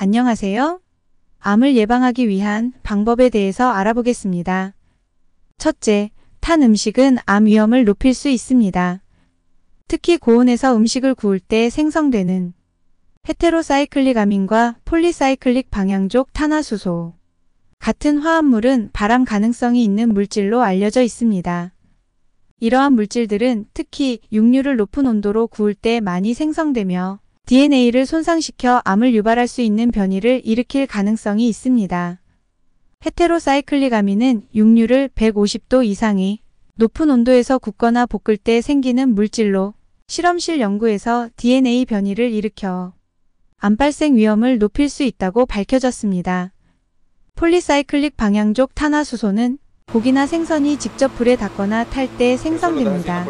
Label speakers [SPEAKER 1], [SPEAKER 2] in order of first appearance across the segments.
[SPEAKER 1] 안녕하세요. 암을 예방하기 위한 방법에 대해서 알아보겠습니다. 첫째, 탄 음식은 암 위험을 높일 수 있습니다. 특히 고온에서 음식을 구울 때 생성되는 헤테로사이클릭 아민과 폴리사이클릭 방향족 탄화수소 같은 화합물은 발암 가능성이 있는 물질로 알려져 있습니다. 이러한 물질들은 특히 육류를 높은 온도로 구울 때 많이 생성되며 DNA를 손상시켜 암을 유발할 수 있는 변이를 일으킬 가능성이 있습니다. 헤테로사이클릭 아민은 육류를 150도 이상의 높은 온도에서 굽거나 볶을 때 생기는 물질로 실험실 연구에서 DNA 변이를 일으켜 암 발생 위험을 높일 수 있다고 밝혀졌습니다. 폴리사이클릭 방향족 탄화수소는 고기나 생선이 직접 불에 닿거나 탈 때 생성됩니다.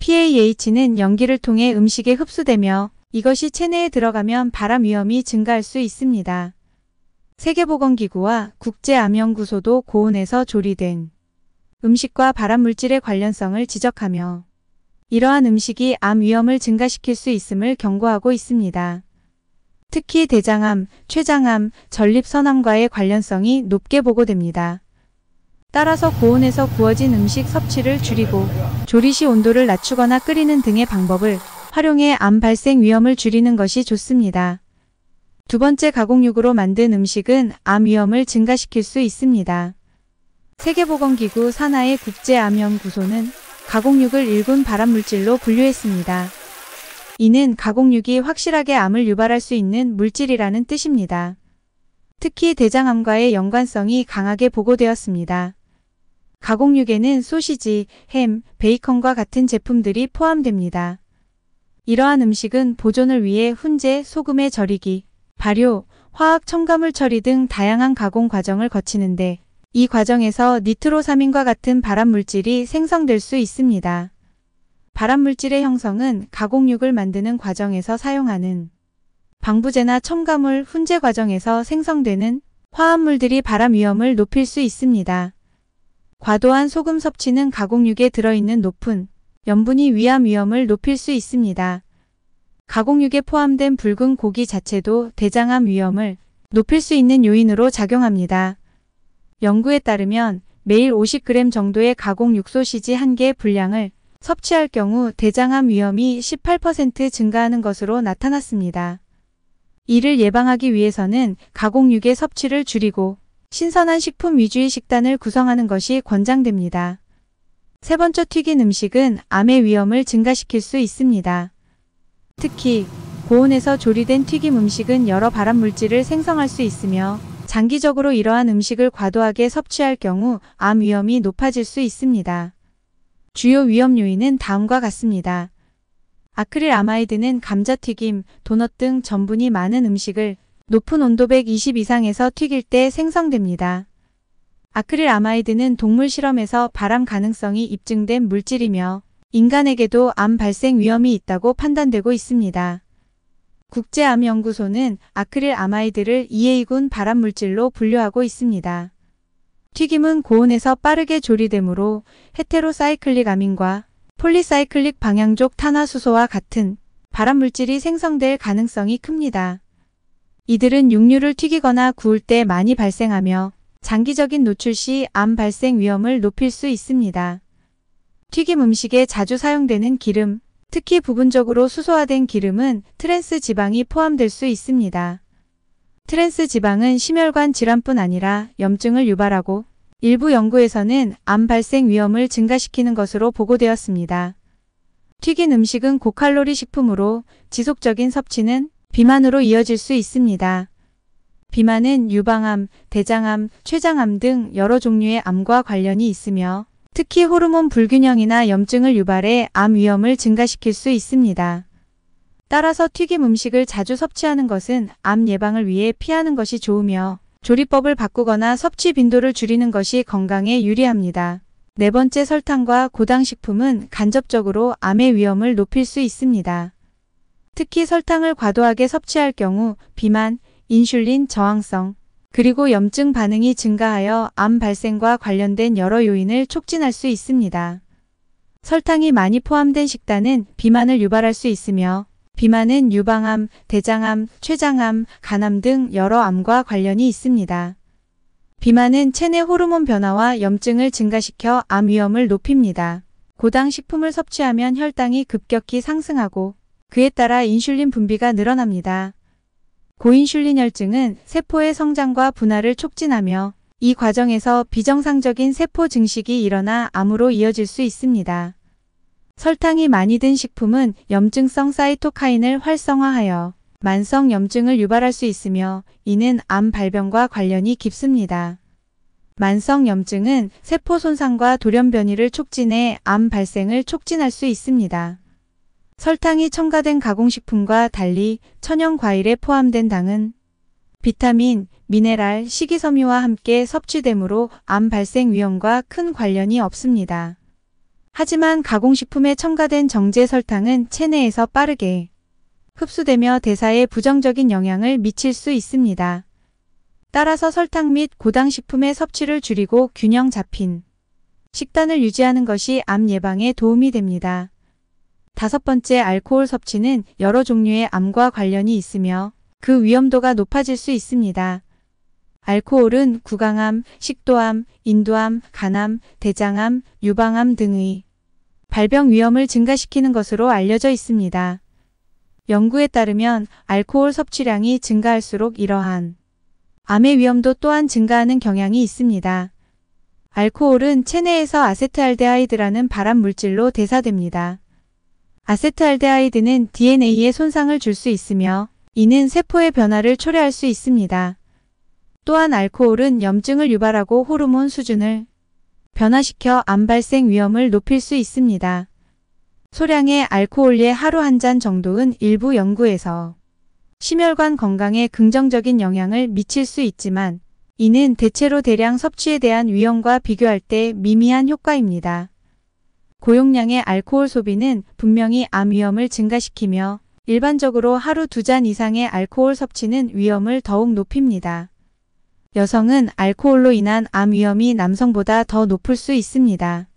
[SPEAKER 1] PAH는 연기를 통해 음식에 흡수되며 이것이 체내에 들어가면 발암 위험이 증가할 수 있습니다. 세계보건기구와 국제암연구소도 고온에서 조리된 음식과 발암물질의 관련성을 지적하며 이러한 음식이 암 위험을 증가시킬 수 있음을 경고하고 있습니다. 특히 대장암, 췌장암, 전립선암과의 관련성이 높게 보고됩니다. 따라서 고온에서 구워진 음식 섭취를 줄이고 조리 시 온도를 낮추거나 끓이는 등의 방법을 활용해 암 발생 위험을 줄이는 것이 좋습니다. 두 번째, 가공육으로 만든 음식은 암 위험을 증가시킬 수 있습니다. 세계보건기구 산하의 국제암연구소는 가공육을 1군 발암물질로 분류했습니다. 이는 가공육이 확실하게 암을 유발할 수 있는 물질이라는 뜻입니다. 특히 대장암과의 연관성이 강하게 보고되었습니다. 가공육에는 소시지, 햄, 베이컨과 같은 제품들이 포함됩니다. 이러한 음식은 보존을 위해 훈제, 소금에 절이기, 발효, 화학 첨가물 처리 등 다양한 가공 과정을 거치는데 이 과정에서 니트로사민과 같은 발암물질이 생성될 수 있습니다. 발암물질의 형성은 가공육을 만드는 과정에서 사용하는 방부제나 첨가물, 훈제 과정에서 생성되는 화합물들이 발암 위험을 높일 수 있습니다. 과도한 소금 섭취는 가공육에 들어있는 높은 염분이 위암 위험을 높일 수 있습니다. 가공육에 포함된 붉은 고기 자체도 대장암 위험을 높일 수 있는 요인으로 작용합니다. 연구에 따르면 매일 50g 정도의 가공육 소시지 1개 분량을 섭취할 경우 대장암 위험이 18% 증가하는 것으로 나타났습니다. 이를 예방하기 위해서는 가공육의 섭취를 줄이고 신선한 식품 위주의 식단을 구성하는 것이 권장됩니다. 세 번째, 튀긴 음식은 암의 위험을 증가시킬 수 있습니다. 특히 고온에서 조리된 튀김 음식은 여러 발암물질을 생성할 수 있으며 장기적으로 이러한 음식을 과도하게 섭취할 경우 암 위험이 높아질 수 있습니다. 주요 위험 요인은 다음과 같습니다. 아크릴 아마이드는 감자튀김, 도넛 등 전분이 많은 음식을 높은 온도 120 이상에서 튀길 때 생성됩니다. 아크릴 아마이드는 동물 실험에서 발암 가능성이 입증된 물질이며 인간에게도 암 발생 위험이 있다고 판단되고 있습니다. 국제암연구소는 아크릴 아마이드를 2A군 발암물질로 분류하고 있습니다. 튀김은 고온에서 빠르게 조리되므로 헤테로사이클릭 아민과 폴리사이클릭 방향족 탄화수소와 같은 발암물질이 생성될 가능성이 큽니다. 이들은 육류를 튀기거나 구울 때 많이 발생하며 장기적인 노출 시 암 발생 위험을 높일 수 있습니다. 튀김 음식에 자주 사용되는 기름, 특히 부분적으로 수소화된 기름은 트랜스 지방이 포함될 수 있습니다. 트랜스 지방은 심혈관 질환뿐 아니라 염증을 유발하고 일부 연구에서는 암 발생 위험을 증가시키는 것으로 보고되었습니다. 튀긴 음식은 고칼로리 식품으로 지속적인 섭취는 비만으로 이어질 수 있습니다. 비만은 유방암, 대장암, 췌장암 등 여러 종류의 암과 관련이 있으며 특히 호르몬 불균형이나 염증을 유발해 암 위험을 증가시킬 수 있습니다. 따라서 튀김 음식을 자주 섭취하는 것은 암 예방을 위해 피하는 것이 좋으며 조리법을 바꾸거나 섭취 빈도를 줄이는 것이 건강에 유리합니다. 네 번째, 설탕과 고당식품은 간접적으로 암의 위험을 높일 수 있습니다. 특히 설탕을 과도하게 섭취할 경우 비만, 인슐린 저항성, 그리고 염증 반응이 증가하여 암 발생과 관련된 여러 요인을 촉진할 수 있습니다. 설탕이 많이 포함된 식단은 비만을 유발할 수 있으며 비만은 유방암, 대장암, 췌장암, 간암 등 여러 암과 관련이 있습니다. 비만은 체내 호르몬 변화와 염증을 증가시켜 암 위험을 높입니다. 고당 식품을 섭취하면 혈당이 급격히 상승하고 그에 따라 인슐린 분비가 늘어납니다. 고인슐린혈증은 세포의 성장과 분할을 촉진하며 이 과정에서 비정상적인 세포 증식이 일어나 암으로 이어질 수 있습니다. 설탕이 많이 든 식품은 염증성 사이토카인을 활성화하여 만성 염증을 유발할 수 있으며 이는 암 발병과 관련이 깊습니다. 만성 염증은 세포 손상과 돌연 변이를 촉진해 암 발생을 촉진할 수 있습니다. 설탕이 첨가된 가공식품과 달리 천연 과일에 포함된 당은 비타민, 미네랄, 식이섬유와 함께 섭취되므로 암 발생 위험과 큰 관련이 없습니다. 하지만 가공식품에 첨가된 정제 설탕은 체내에서 빠르게 흡수되며 대사에 부정적인 영향을 미칠 수 있습니다. 따라서 설탕 및 고당식품의 섭취를 줄이고 균형 잡힌 식단을 유지하는 것이 암 예방에 도움이 됩니다. 5번째, 알코올 섭취는 여러 종류의 암과 관련이 있으며 그 위험도가 높아질 수 있습니다. 알코올은 구강암, 식도암, 인두암, 간암, 대장암, 유방암 등의 발병 위험을 증가시키는 것으로 알려져 있습니다. 연구에 따르면 알코올 섭취량이 증가할수록 이러한 암의 위험도 또한 증가하는 경향이 있습니다. 알코올은 체내에서 아세트알데하이드라는 발암 물질로 대사됩니다. 아세트알데하이드는 DNA에 손상을 줄 수 있으며 이는 세포의 변화를 초래할 수 있습니다. 또한 알코올은 염증을 유발하고 호르몬 수준을 변화시켜 암 발생 위험을 높일 수 있습니다. 소량의 알코올의 하루 한 잔 정도는 일부 연구에서 심혈관 건강에 긍정적인 영향을 미칠 수 있지만 이는 대체로 대량 섭취에 대한 위험과 비교할 때 미미한 효과입니다. 고용량의 알코올 소비는 분명히 암 위험을 증가시키며 일반적으로 하루 2잔 이상의 알코올 섭취는 위험을 더욱 높입니다. 여성은 알코올로 인한 암 위험이 남성보다 더 높을 수 있습니다.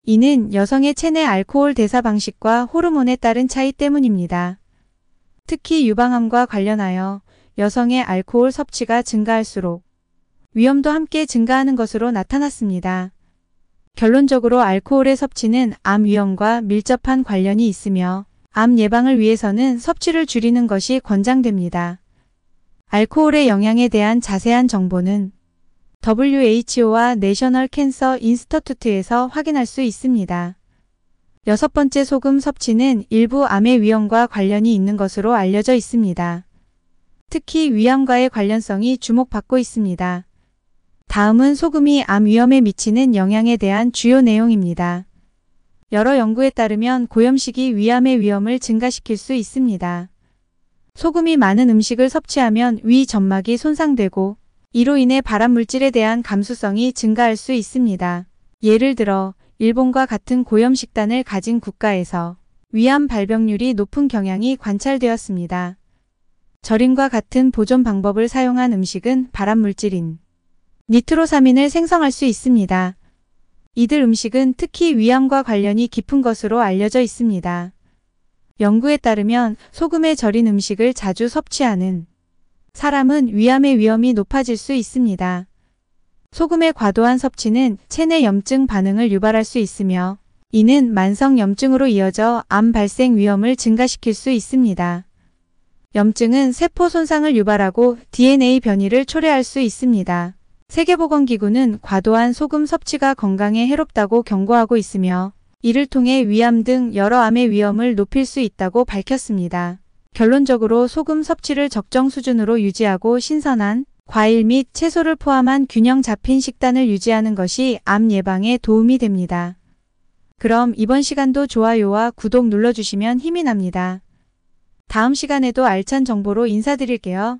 [SPEAKER 1] 이는 여성의 체내 알코올 대사 방식과 호르몬에 따른 차이 때문입니다. 특히 유방암과 관련하여 여성의 알코올 섭취가 증가할수록 위험도 함께 증가하는 것으로 나타났습니다. 결론적으로 알코올의 섭취는 암 위험과 밀접한 관련이 있으며 암 예방을 위해서는 섭취를 줄이는 것이 권장됩니다. 알코올의 영향에 대한 자세한 정보는 WHO와 내셔널 캔서 인스터튜트에서 확인할 수 있습니다. 6번째, 소금 섭취는 일부 암의 위험과 관련이 있는 것으로 알려져 있습니다. 특히 위암과의 관련성이 주목받고 있습니다. 다음은 소금이 암 위험에 미치는 영향에 대한 주요 내용입니다. 여러 연구에 따르면 고염식이 위암의 위험을 증가시킬 수 있습니다. 소금이 많은 음식을 섭취하면 위 점막이 손상되고 이로 인해 발암물질에 대한 감수성이 증가할 수 있습니다. 예를 들어 일본과 같은 고염 식단을 가진 국가에서 위암 발병률이 높은 경향이 관찰되었습니다. 절임과 같은 보존 방법을 사용한 음식은 발암물질인 니트로사민을 생성할 수 있습니다. 이들 음식은 특히 위암과 관련이 깊은 것으로 알려져 있습니다. 연구에 따르면 소금에 절인 음식을 자주 섭취하는 사람은 위암의 위험이 높아질 수 있습니다. 소금의 과도한 섭취는 체내 염증 반응을 유발할 수 있으며 이는 만성 염증으로 이어져 암 발생 위험을 증가시킬 수 있습니다. 염증은 세포 손상을 유발하고 DNA 변이를 초래할 수 있습니다. 세계보건기구는 과도한 소금 섭취가 건강에 해롭다고 경고하고 있으며 이를 통해 위암 등 여러 암의 위험을 높일 수 있다고 밝혔습니다. 결론적으로 소금 섭취를 적정 수준으로 유지하고 신선한 과일 및 채소를 포함한 균형 잡힌 식단을 유지하는 것이 암 예방에 도움이 됩니다. 그럼 이번 시간도 좋아요와 구독 눌러주시면 힘이 납니다. 다음 시간에도 알찬 정보로 인사드릴게요.